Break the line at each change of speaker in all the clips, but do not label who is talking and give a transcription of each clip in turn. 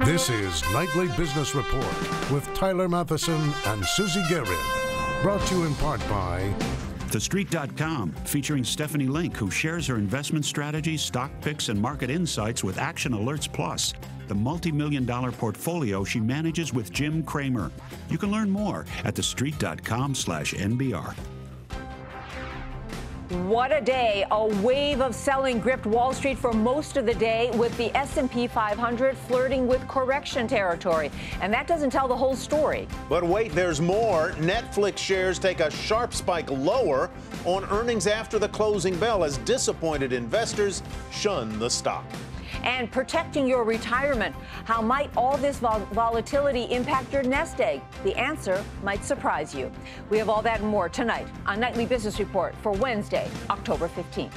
This is Nightly Business Report with Tyler Matheson and Susie Garrett. Brought to you in part by
TheStreet.com, featuring Stephanie Link, who shares her investment strategies, stock picks, and market insights with Action Alerts Plus, the multi-million-dollar portfolio she manages with Jim Cramer. You can learn more at TheStreet.com/NBR.
What a day. A wave of selling gripped Wall Street for most of the day, with the S&P 500 flirting with correction territory. And that doesn't tell the whole story.
But wait, there's more. Netflix shares take a sharp spike lower on earnings after the closing bell as disappointed investors shun the stock.
And protecting your retirement. How might all this volatility impact your nest egg? The answer might surprise you. We have all that and more tonight on Nightly Business Report for Wednesday, October 15th.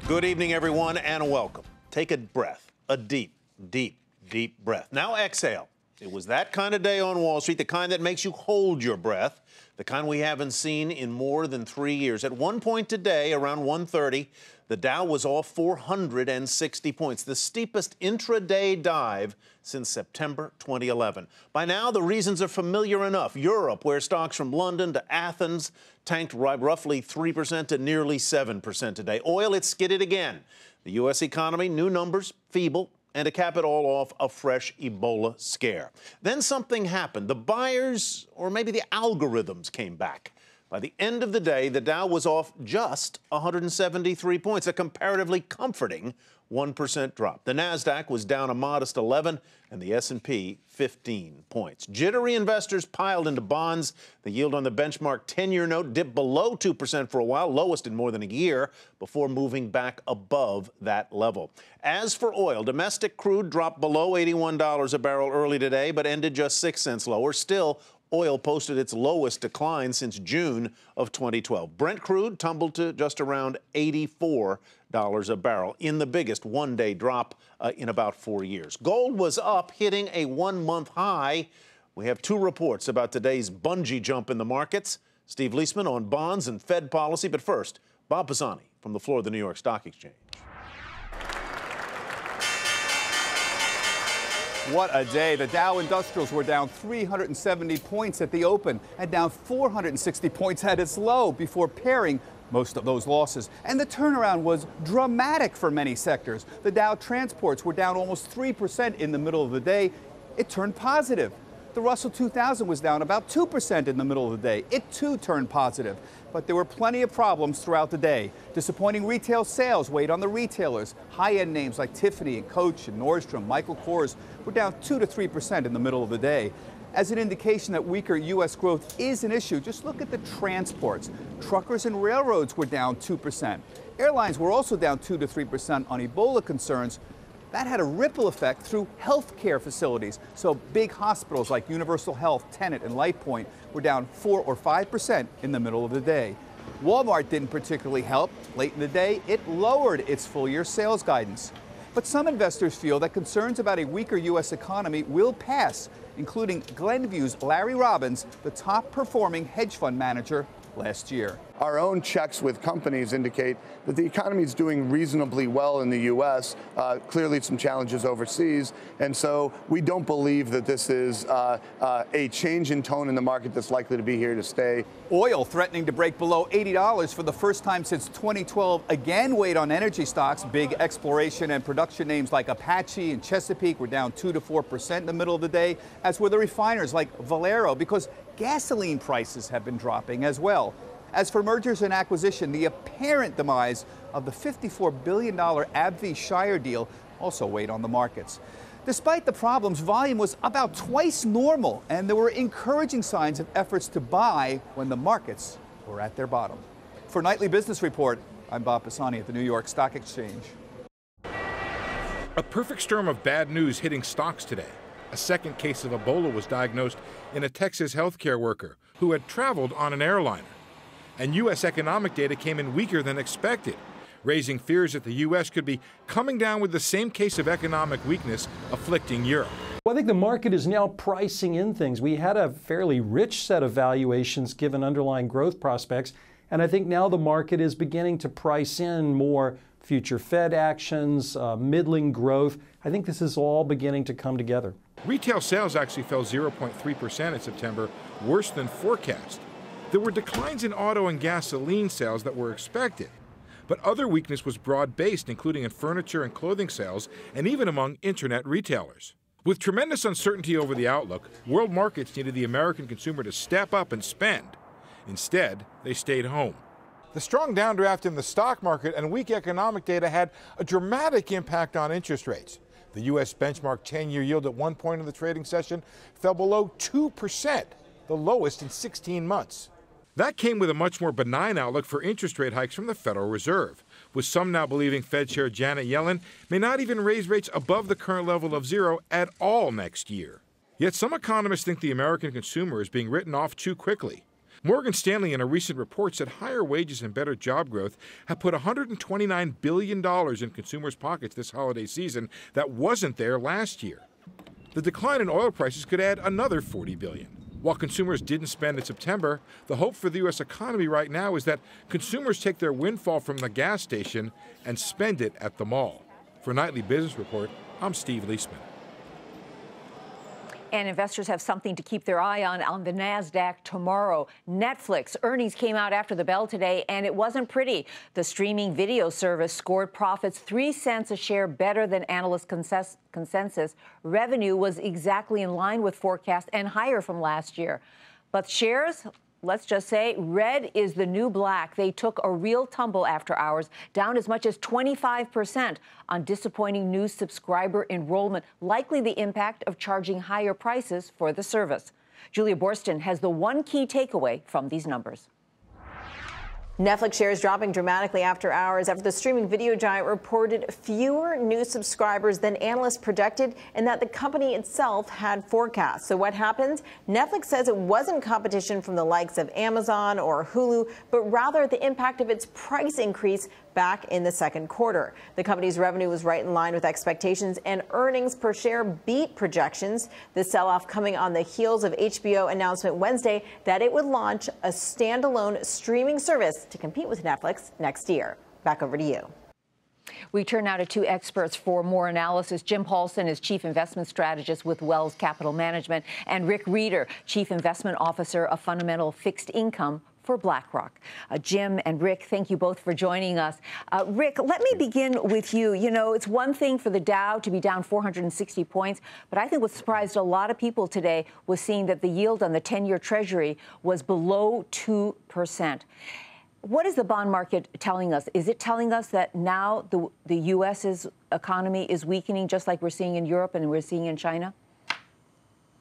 Good evening, everyone, and welcome. Take a breath, a deep, deep, deep breath. Now exhale. It was that kind of day on Wall Street, the kind that makes you hold your breath, the kind we haven't seen in more than 3 years. At one point today, around 1:30, the Dow was off 460 points, the steepest intraday dive since September 2011. By now, the reasons are familiar enough. Europe, where stocks from London to Athens tanked roughly 3% to nearly 7% today. Oil, it skidded again. The U.S. economy, new numbers, feeble. And to cap it all off, a fresh Ebola scare. Then something happened. The buyers, or maybe the algorithms, came back. By the end of the day, the Dow was off just 173 points, a comparatively comforting 1% drop. The Nasdaq was down a modest 11, and the S&P 15 points. Jittery investors piled into bonds. The yield on the benchmark 10-year note dipped below 2% for a while, lowest in more than a year, before moving back above that level. As for oil, domestic crude dropped below $81 a barrel early today, but ended just 6 cents lower. Still, oil posted its lowest decline since June of 2012. Brent crude tumbled to just around $84 a barrel, in the biggest one-day drop in about 4 years. Gold was up, hitting a one-month high. We have two reports about today's bungee jump in the markets. Steve Leisman on bonds and Fed policy. But first, Bob Pisani from the floor of the New York Stock Exchange.
What a day. The Dow Industrials were down 370 points at the open and down 460 points at its low before pairing most of those losses. And the turnaround was dramatic for many sectors. The Dow transports were down almost 3% in the middle of the day. It turned positive. The Russell 2000 was down about 2% in the middle of the day. It too turned positive. But there were plenty of problems throughout the day. Disappointing retail sales weighed on the retailers. High-end names like Tiffany and Coach and Nordstrom, Michael Kors were down 2 to 3% in the middle of the day. As an indication that weaker U.S. growth is an issue, just look at the transports. Truckers and railroads were down 2%. Airlines were also down 2 to 3% on Ebola concerns. That had a ripple effect through healthcare facilities. So big hospitals like Universal Health, Tenet, and LifePoint were down 4 or 5% in the middle of the day. Walmart didn't particularly help. Late in the day, it lowered its full-year sales guidance. But some investors feel that concerns about a weaker U.S. economy will pass, including Glenview's Larry Robbins, the top-performing hedge fund manager last year.
Our own checks with companies indicate that the economy is doing reasonably well in the U.S., clearly some challenges overseas, and so we don't believe that this is a change in tone in the market that's likely to be here to stay.
Oil threatening to break below $80 for the first time since 2012 again weighed on energy stocks. Big exploration and production names like Apache and Chesapeake were down 2 to 4% in the middle of the day, as were the refiners like Valero, because gasoline prices have been dropping as well. As for mergers and acquisition, the apparent demise of the $54 billion AbbVie-Shire deal also weighed on the markets. Despite the problems, volume was about twice normal, and there were encouraging signs of efforts to buy when the markets were at their bottom. For Nightly Business Report, I'm Bob Pisani at the New York Stock Exchange.
A perfect storm of bad news hitting stocks today. A second case of Ebola was diagnosed in a Texas healthcare worker who had traveled on an airliner. And U.S. economic data came in weaker than expected, raising fears that the U.S. could be coming down with the same case of economic weakness afflicting Europe.
Well, I think the market is now pricing in things. We had a fairly rich set of valuations given underlying growth prospects, and I think now the market is beginning to price in more future Fed actions, middling growth. I think this is all beginning to come together.
Retail sales actually fell 0.3% in September, worse than forecast. There were declines in auto and gasoline sales that were expected. But other weakness was broad-based, including in furniture and clothing sales, and even among internet retailers. With tremendous uncertainty over the outlook, world markets needed the American consumer to step up and spend. Instead, they stayed home. The strong downdraft in the stock market and weak economic data had a dramatic impact on interest rates. The U.S. benchmark 10-year yield at one point in the trading session fell below 2%, the lowest in 16 months. That came with a much more benign outlook for interest rate hikes from the Federal Reserve, with some now believing Fed Chair Janet Yellen may not even raise rates above the current level of 0 at all next year. Yet some economists think the American consumer is being written off too quickly. Morgan Stanley in a recent report said higher wages and better job growth have put $129 billion in consumers' pockets this holiday season that wasn't there last year. The decline in oil prices could add another $40 billion. While consumers didn't spend in September, the hope for the U.S. economy right now is that consumers take their windfall from the gas station and spend it at the mall. For Nightly Business Report, I'm Steve Leisman.
And investors have something to keep their eye on the NASDAQ tomorrow. Netflix earnings came out after the bell today, and it wasn't pretty. The streaming video service scored profits 3 cents a share better than analyst consensus. Revenue was exactly in line with forecast and higher from last year. But shares, let's just say, red is the new black. They took a real tumble after hours, down as much as 25% on disappointing new subscriber enrollment, likely the impact of charging higher prices for the service. Julia Borston has the one key takeaway from these numbers.
Netflix shares dropping dramatically after hours after the streaming video giant reported fewer new subscribers than analysts projected and that the company itself had forecast. So what happened? Netflix says it wasn't competition from the likes of Amazon or Hulu, but rather the impact of its price increase back in the second quarter. The company's revenue was right in line with expectations and earnings per share beat projections. The sell-off coming on the heels of HBO announcement Wednesday that it would launch a standalone streaming service to compete with Netflix next year. Back over to you.
We turn now to two experts for more analysis. Jim Paulson is Chief Investment Strategist with Wells Capital Management, and Rick Reeder, Chief Investment Officer of Fundamental Fixed Income for BlackRock. Jim and Rick, thank you both for joining us. Rick, let me begin with you. You know, it's one thing for the Dow to be down 460 points, but I think what surprised a lot of people today was seeing that the yield on the 10-year Treasury was below 2%. What is the bond market telling us? Is it telling us that now the U.S.'s economy is weakening, just like we're seeing in Europe and we're seeing in China?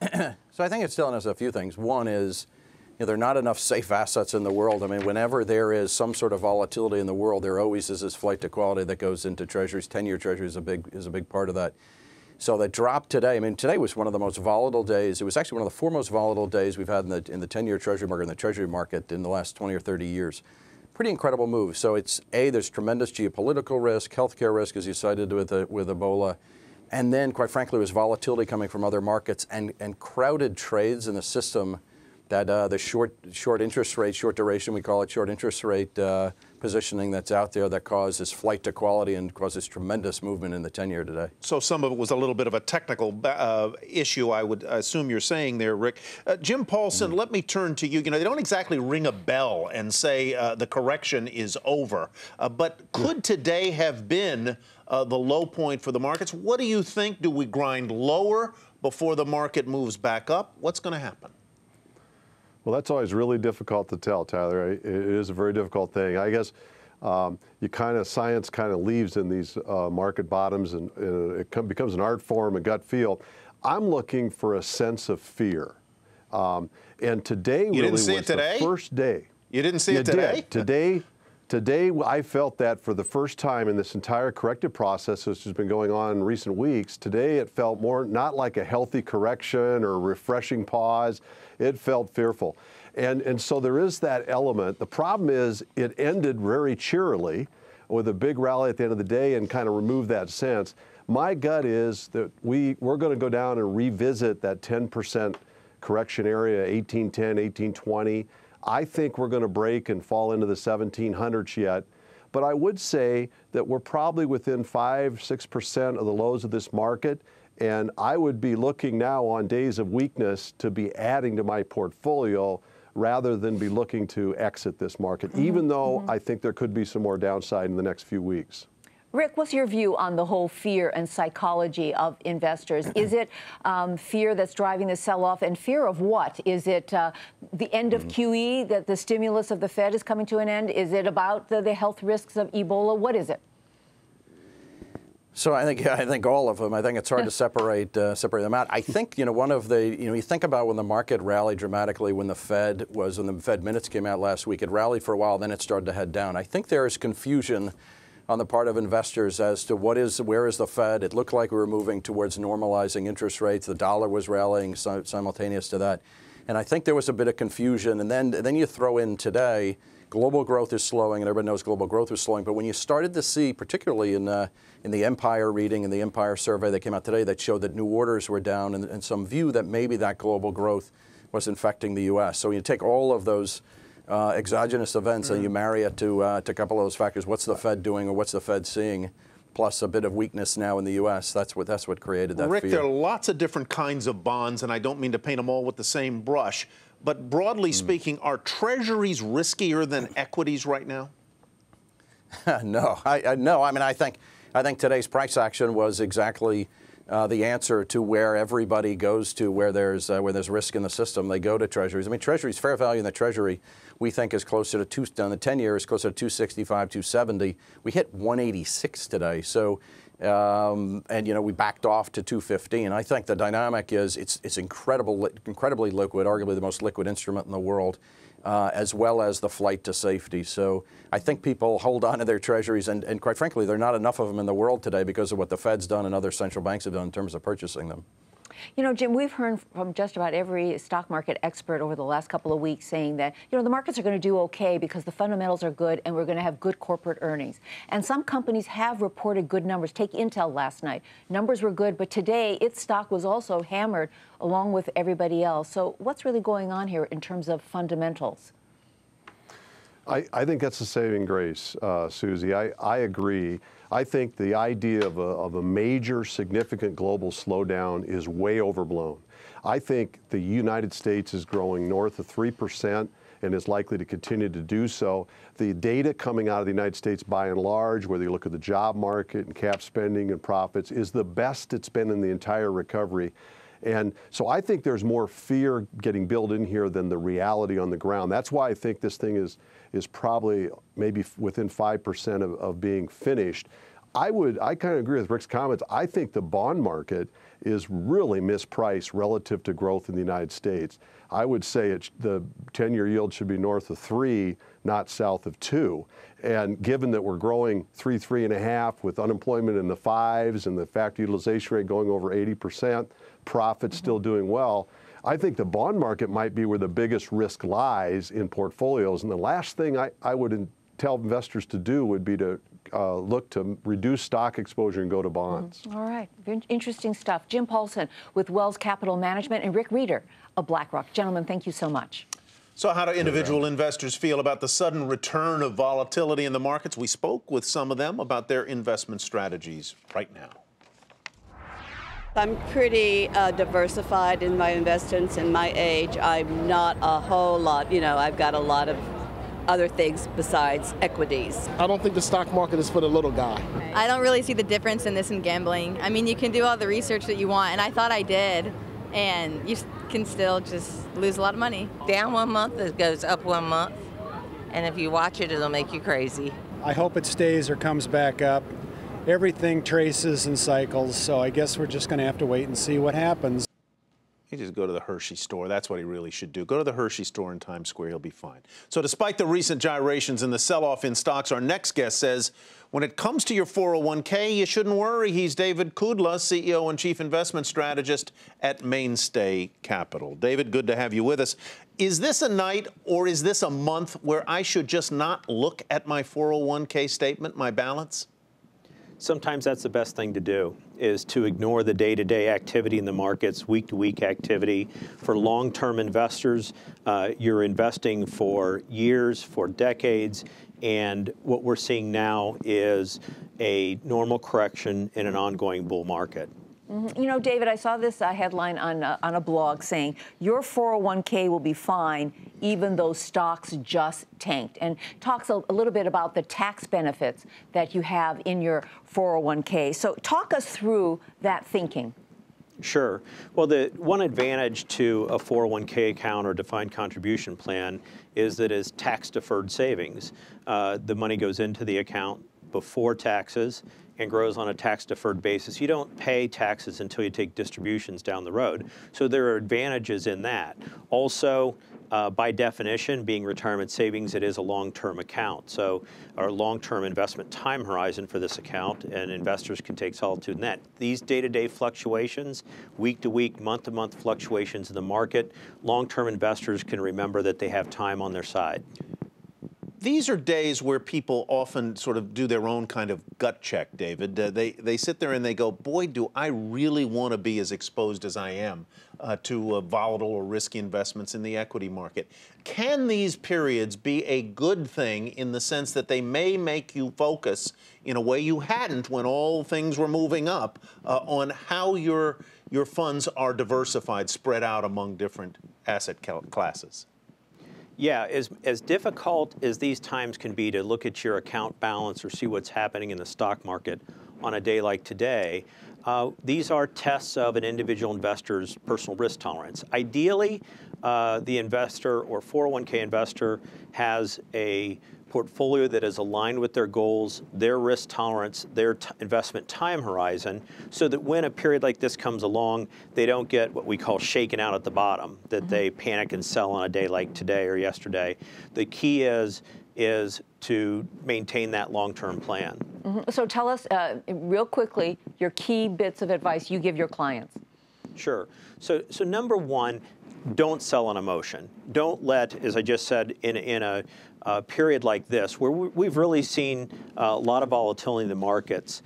So I think it's telling us a few things. One is, there are not enough safe assets in the world. I mean, whenever there is some sort of volatility in the world, there always is this flight to quality that goes into treasuries. 10-year treasury is a big part of that. So the drop today, I mean, today was one of the most volatile days. It was actually one of the 4 most volatile days we've had in the 10-year treasury market, in the treasury market in the last 20 or 30 years. Pretty incredible move. So it's, there's tremendous geopolitical risk, healthcare risk, as you cited with Ebola. And then, quite frankly, there's volatility coming from other markets and crowded trades in the system that the short interest rate, short duration, we call it short interest rate positioning that's out there that causes flight to quality and causes tremendous movement in the 10-year today.
So some of it was a little bit of a technical issue, I would assume you're saying there, Rick. Jim Paulson, let me turn to you. You know, they don't exactly ring a bell and say the correction is over, but could today have been the low point for the markets? What do you think? Do we grind lower before the market moves back up? What's going to happen?
Well, that's always really difficult to tell, Tyler. It is a very difficult thing. I guess science kind of leaves in these market bottoms, and it becomes an art form, a gut feel. I'm looking for a sense of fear. And today really was the first day.
You didn't see it today?
Today, I felt that for the first time in this entire corrective process, which has been going on in recent weeks. Today, it felt more not like a healthy correction or a refreshing pause. It felt fearful. And so there is that element. The problem is it ended very cheerily with a big rally at the end of the day and kind of removed that sense. My gut is that we're going to go down and revisit that 10% correction area, 1810, 1820. I think we're going to break and fall into the 1700s yet. But I would say that we're probably within 5-6% of the lows of this market. And I would be looking now on days of weakness to be adding to my portfolio rather than be looking to exit this market, even though I think there could be some more downside in the next few weeks.
Rick, what's your view on the whole fear and psychology of investors? Is it fear that's driving the sell-off, and fear of what? Is it the end of QE, that the stimulus of the Fed is coming to an end? Is it about the health risks of Ebola? What is it?
So I think all of them. I think it's hard to separate them out. I think one of the you think about when the market rallied dramatically when the Fed minutes came out last week. It rallied for a while, then it started to head down. I think there is confusion on the part of investors as to where is the Fed. It looked like we were moving towards normalizing interest rates. The dollar was rallying simultaneous to that. And I think there was a bit of confusion. And then you throw in today, global growth is slowing, and everybody knows global growth is slowing. But when you started to see, particularly in the Empire reading and the Empire survey that came out today that showed that new orders were down and some view that maybe that global growth was infecting the U.S. So you take all of those exogenous events and you marry it to a couple of those factors. What's the Fed doing, or what's the Fed seeing? Plus a bit of weakness now in the U.S. That's what created that
Rick,
fear.
there are lots of different kinds of bonds, and I don't mean to paint them all with the same brush. But broadly speaking, are treasuries riskier than equities right now?
No, no. I mean, I think today's price action was exactly the answer to where everybody goes to where there's risk in the system. They go to treasuries. I mean, treasuries, fair value in the treasury, we think is closer to on the 10-year is closer to 265, 270. We hit 186 today. So, and we backed off to 215. I think the dynamic is it's incredibly liquid, arguably the most liquid instrument in the world, as well as the flight to safety. So I think people hold on to their treasuries, and quite frankly, there are not enough of them in the world today because of what the Fed's done and other central banks have done in terms of purchasing them.
Jim, we've heard from just about every stock market expert over the last couple of weeks saying that, the markets are going to do okay because the fundamentals are good and we're going to have good corporate earnings. And some companies have reported good numbers. Take Intel last night. Numbers were good, but today its stock was also hammered along with everybody else. So what's really going on here in terms of fundamentals?
I think that's a saving grace, Susie. I agree. I think the idea of a major significant global slowdown is way overblown. I think the United States is growing north of 3% and is likely to continue to do so. The data coming out of the United States by and large, whether you look at the job market and cap spending and profits, is the best it's been in the entire recovery. And so I think there's more fear getting built in here than the reality on the ground. That's why I think this thing is probably maybe within 5% of being finished. I kind of agree with Rick's comments. I think the bond market is really mispriced relative to growth in the United States. I would say the 10-year yield should be north of 3, not south of 2. And given that we're growing 3.5 with unemployment in the 5s and the factor utilization rate going over 80%, profits still doing well, I think the bond market might be where the biggest risk lies in portfolios. And the last thing I would tell investors to do would be to look to reduce stock exposure and go to bonds.
All right. Interesting stuff. Jim Paulson with Wells Capital Management and Rick Reeder of BlackRock. Gentlemen, thank you so much.
So how do individual investors feel about the sudden return of volatility in the markets? We spoke with some of them about their investment strategies right now.
I'm pretty diversified in my investments. In my age, I'm not a whole lot, I've got a lot of other things besides equities.
I don't think the stock market is for the little guy.
I don't really see the difference in this in gambling. I mean, you can do all the research that you want, and I thought I did, and you can still just lose a lot of money.
Down 1 month, it goes up 1 month, and if you watch it, it'll make you crazy.
I hope it stays or comes back up. Everything traces and cycles, so I guess we're just going to have to wait and see what happens.
He just go to the Hershey store. That's what he really should do. Go to the Hershey store in Times Square. He'll be fine. So despite the recent gyrations in the sell-off in stocks, our next guest says when it comes to your 401k, you shouldn't worry. He's David Kudla, CEO and Chief Investment Strategist at Mainstay Capital. David, good to have you with us. Is this a night or is this a month where I should just not look at my 401k statement, my balance?
Sometimes that's the best thing to do, is to ignore the day-to-day activity in the markets, week-to-week activity. For long-term investors, you're investing for years, for decades. And what we're seeing now is a normal correction in an ongoing bull market.
Mm-hmm. You know, David, I saw this headline on a blog saying your 401k will be fine even though stocks just tanked, and talks a little bit about the tax benefits that you have in your 401k. So talk us through that thinking.
Sure. Well, the one advantage to a 401k account or defined contribution plan is that it's tax-deferred savings. The money goes into the account before taxes and grows on a tax-deferred basis. You don't pay taxes until you take distributions down the road. So there are advantages in that. Also, by definition, being retirement savings, it is a long-term account. So our long-term investment time horizon for this account, and investors can take solitude in that. These day-to-day fluctuations, week-to-week, month-to-month fluctuations in the market, long-term investors can remember that they have time on their side.
These are days where people often sort of do their own kind of gut check, David. They sit there and they go, boy, do I really want to be as exposed as I am to volatile or risky investments in the equity market. Can these periods be a good thing in the sense that they may make you focus in a way you hadn't when all things were moving up on how your funds are diversified, spread out among different asset classes?
Yeah, as difficult as these times can be to look at your account balance or see what's happening in the stock market on a day like today, these are tests of an individual investor's personal risk tolerance. Ideally, the investor or 401k investor has a portfolio that is aligned with their goals, their risk tolerance, their investment time horizon, so that when a period like this comes along, they don't get what we call shaken out at the bottom, that they panic and sell on a day like today or yesterday. The key is to maintain that long-term plan.
Mm-hmm. So tell us real quickly your key bits of advice you give your clients.
Sure. So number one, don't sell on emotion. Don't let, as I just said, in a period like this, where we've really seen a lot of volatility in the markets,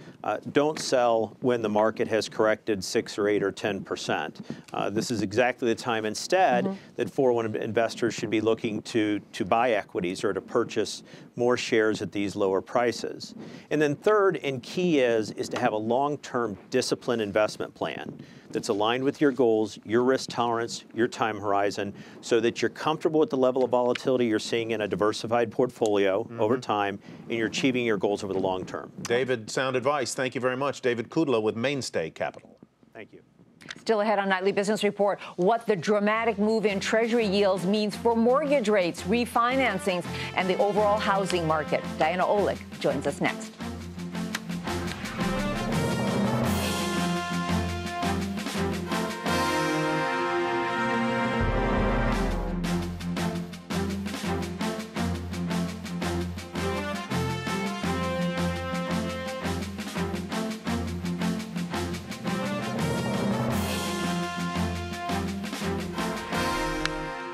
don't sell when the market has corrected 6 or 8 or 10%. This is exactly the time instead that 401 investors should be looking to buy equities or to purchase more shares at these lower prices. And then third and key is to have a long-term disciplined investment plan that's aligned with your goals, your risk tolerance, your time horizon, so that you're comfortable with the level of volatility you're seeing in a diversified portfolio over time, and you're achieving your goals over the long term.
David, sound advice. Thank you very much. David Kudlow with Mainstay Capital.
Thank you.
Still ahead on Nightly Business Report, what the dramatic move in Treasury yields means for mortgage rates, refinancings, and the overall housing market. Diana Olick joins us next.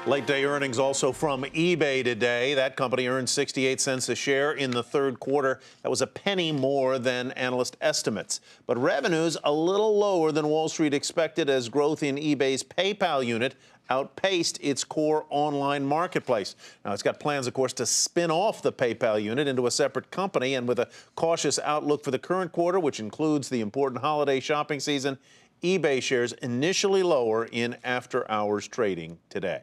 Late day earnings also from eBay today. That company earned 68 cents a share in the third quarter. That was a penny more than analyst estimates. But revenues a little lower than Wall Street expected as growth in eBay's PayPal unit outpaced its core online marketplace. Now, it's got plans, of course, to spin off the PayPal unit into a separate company, and with a cautious outlook for the current quarter, which includes the important holiday shopping season, eBay shares initially lower in after-hours trading today.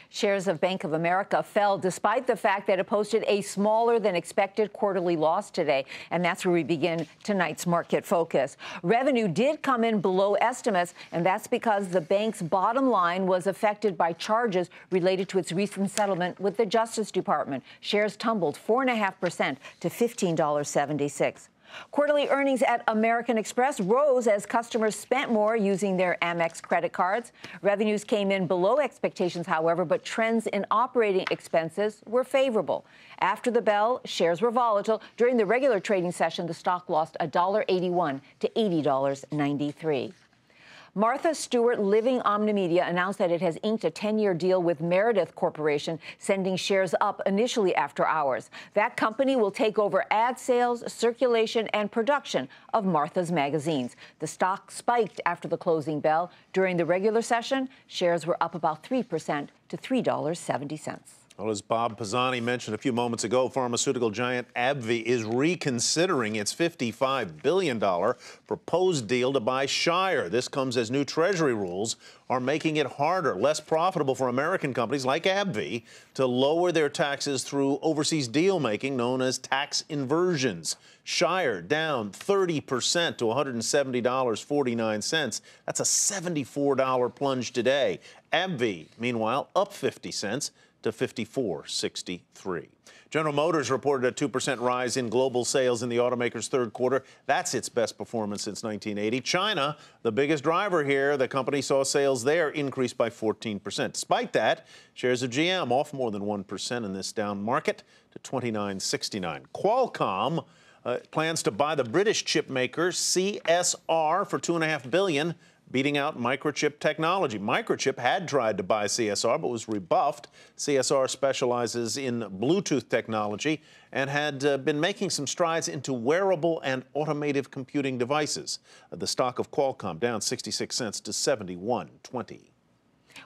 Shares of Bank of America fell despite the fact that it posted a smaller than expected quarterly loss today. And that's where we begin tonight's market focus. Revenue did come in below estimates, and that's because the bank's bottom line was affected by charges related to its recent settlement with the Justice Department. Shares tumbled 4.5% to $15.76. Quarterly earnings at American Express rose as customers spent more using their Amex credit cards. Revenues came in below expectations, however, but trends in operating expenses were favorable. After the bell, shares were volatile. During the regular trading session, the stock lost $1.81 to $80.93. Martha Stewart Living Omnimedia announced that it has inked a 10-year deal with Meredith Corporation, sending shares up initially after hours. That company will take over ad sales, circulation, and production of Martha's magazines. The stock spiked after the closing bell. During the regular session, shares were up about 3% to $3.70.
Well, as Bob Pisani mentioned a few moments ago, pharmaceutical giant AbbVie is reconsidering its $55 billion proposed deal to buy Shire. This comes as new Treasury rules are making it harder, less profitable for American companies like AbbVie to lower their taxes through overseas deal-making known as tax inversions. Shire down 30% to $170.49. That's a $74 plunge today. AbbVie, meanwhile, up 50 cents to $54.63. General Motors reported a 2% rise in global sales in the automaker's third quarter. That's its best performance since 1980. China, the biggest driver here, the company saw sales there increase by 14%. Despite that, shares of GM off more than 1% in this down market to $29.69. Qualcomm plans to buy the British chip maker CSR for $2.5 billion. Beating out Microchip Technology. Microchip had tried to buy CSR but was rebuffed. CSR specializes in Bluetooth technology and had been making some strides into wearable and automative computing devices. The stock of Qualcomm down 66 cents to $71.20.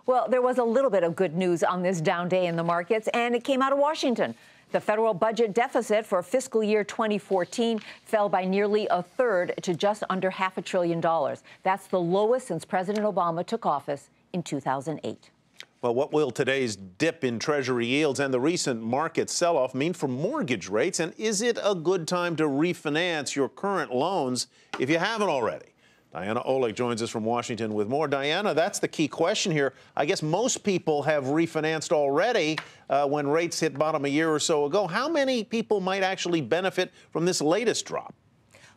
Well, there was a little bit of good news on this down day in the markets, and it came out of Washington. The federal budget deficit for fiscal year 2014 fell by nearly a third to just under $500 billion. That's the lowest since President Obama took office in 2008.
Well, what will today's dip in Treasury yields and the recent market sell-off mean for mortgage rates? And is it a good time to refinance your current loans if you haven't already? Diana Olick joins us from Washington with more. Diana, that's the key question here. I guess most people have refinanced already when rates hit bottom a year or so ago. How many people might actually benefit from this latest drop?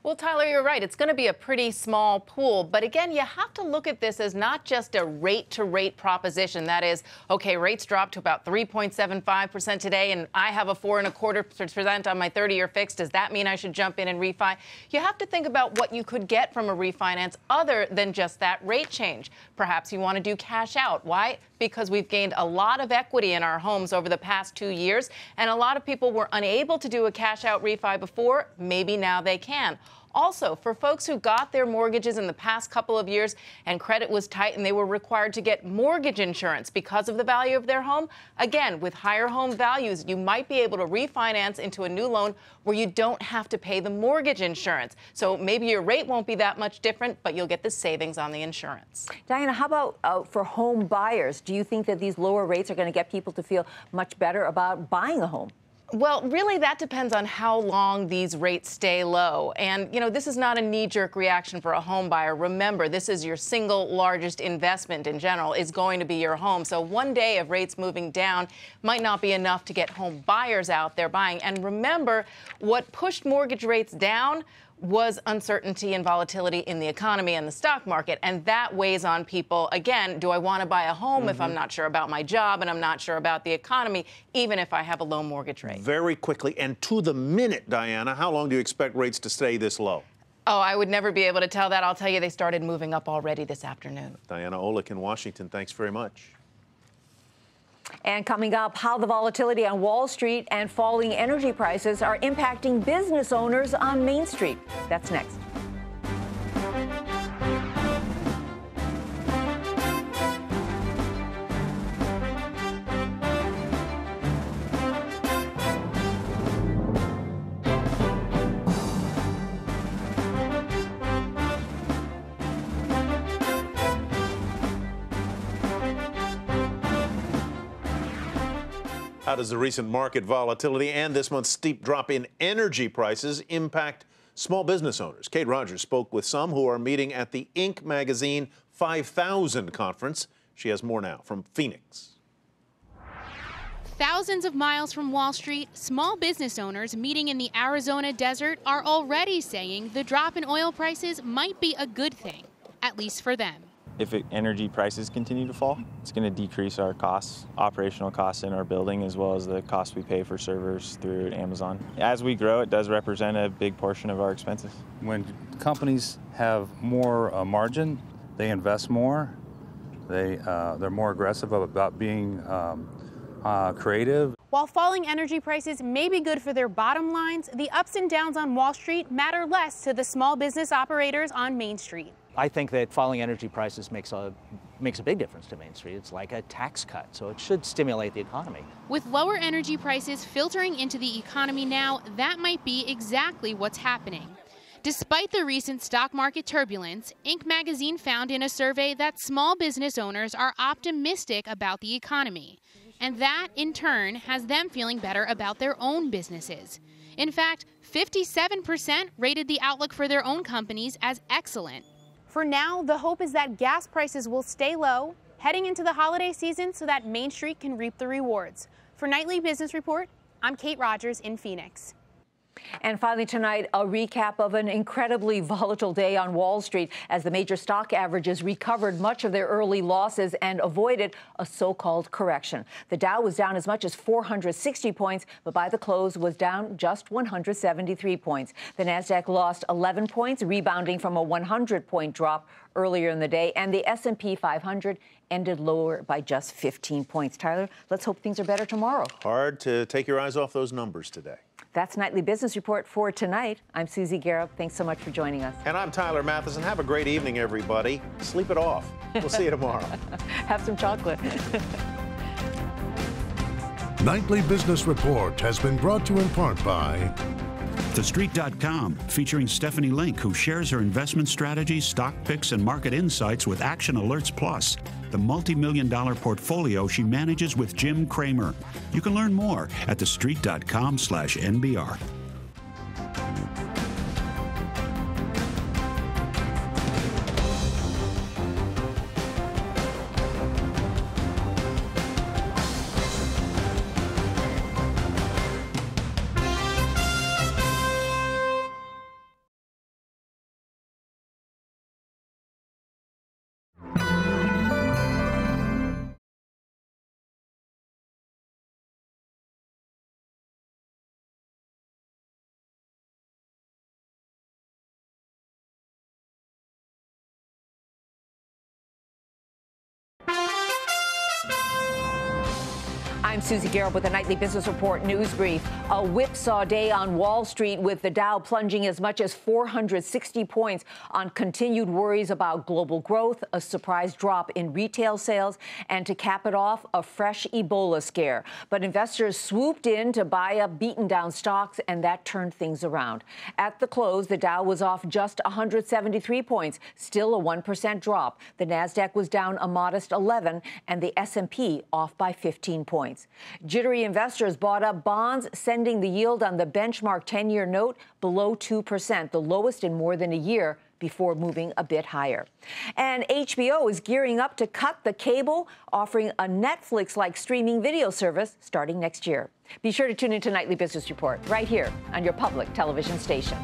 Well, Tyler, you're right. It's going to be a pretty small pool. But again, you have to look at this as not just a rate-to-rate proposition. That is, okay, rates dropped to about 3.75% today, and I have a 4.25% on my 30-year fix. Does that mean I should jump in and refi? You have to think about what you could get from a refinance other than just that rate change. Perhaps you want to do cash out. Why? Because we've gained a lot of equity in our homes over the past 2 years, and a lot of people were unable to do a cash out refi before. Maybe now they can. Also, for folks who got their mortgages in the past couple of years and credit was tight and they were required to get mortgage insurance because of the value of their home, again, with higher home values, you might be able to refinance into a new loan where you don't have to pay the mortgage insurance. So maybe your rate won't be that much different, but you'll get the savings on the insurance.
Diana, how about for home buyers? Do you think that these lower rates are going to get people to feel much better about buying a home?
Well, really, that depends on how long these rates stay low. And, you know, this is not a knee-jerk reaction for a home buyer. Remember, this is your single largest investment in general is going to be your home. So one day of rates moving down might not be enough to get home buyers out there buying. And remember, what pushed mortgage rates down was uncertainty and volatility in the economy and the stock market. And that weighs on people. Again, do I want to buy a home if I'm not sure about my job and I'm not sure about the economy, even if I have a low mortgage rate?
Very quickly and to the minute, Diana, how long do you expect rates to stay this low?
Oh, I would never be able to tell that. I'll tell you they started moving up already this afternoon.
Diana Olick in Washington, thanks very much.
And coming up, how the volatility on Wall Street and falling energy prices are impacting business owners on Main Street. That's next.
How does the recent market volatility and this month's steep drop in energy prices impact small business owners? Kate Rogers spoke with some who are meeting at the Inc. Magazine 5000 conference. She has more now from Phoenix.
Thousands of miles from Wall Street, small business owners meeting in the Arizona desert are already saying the drop in oil prices might be a good thing, at least for them.
If energy prices continue to fall, it's going to decrease our costs, operational costs in our building, as well as the cost we pay for servers through Amazon. As we grow, it does represent a big portion of our expenses.
When companies have more margin, they invest more. They're more aggressive about being creative.
While falling energy prices may be good for their bottom lines, the ups and downs on Wall Street matter less to the small business operators on Main Street.
I think that falling energy prices makes a big difference to Main Street. It's like a tax cut, so it should stimulate the economy.
With lower energy prices filtering into the economy now, that might be exactly what's happening. Despite the recent stock market turbulence, Inc. magazine found in a survey that small business owners are optimistic about the economy. And that, in turn, has them feeling better about their own businesses. In fact, 57% rated the outlook for their own companies as excellent.
For now, the hope is that gas prices will stay low heading into the holiday season so that Main Street can reap the rewards. For Nightly Business Report, I'm Kate Rogers in Phoenix.
And finally tonight, a recap of an incredibly volatile day on Wall Street as the major stock averages recovered much of their early losses and avoided a so-called correction. The Dow was down as much as 460 points, but by the close was down just 173 points. The Nasdaq lost 11 points, rebounding from a 100-point drop earlier in the day, and the S&P 500 ended lower by just 15 points. Tyler, let's hope things are better tomorrow.
Hard to take your eyes off those numbers today.
That's Nightly Business Report for tonight. I'm Susie Garib. Thanks so much for joining us.
And I'm Tyler Matheson. Have a great evening, everybody. Sleep it off. We'll see you tomorrow.
Have some chocolate.
Nightly Business Report has been brought to you in part by
TheStreet.com, featuring Stephanie Link, who shares her investment strategies, stock picks, and market insights with Action Alerts Plus, the multi-million-dollar portfolio she manages with Jim Cramer. You can learn more at TheStreet.com/NBR.
I'm Susie Garib with the Nightly Business Report News Brief. A whipsaw day on Wall Street with the Dow plunging as much as 460 points on continued worries about global growth, a surprise drop in retail sales, and to cap it off, a fresh Ebola scare. But investors swooped in to buy up beaten down stocks, and that turned things around. At the close, the Dow was off just 173 points, still a 1% drop. The Nasdaq was down a modest 11, and the S&P off by 15 points. Jittery investors bought up bonds, sending the yield on the benchmark 10-year note below 2%, the lowest in more than a year, before moving a bit higher. And HBO is gearing up to cut the cable, offering a Netflix-like streaming video service starting next year. Be sure to tune into Nightly Business Report right here on your public television station.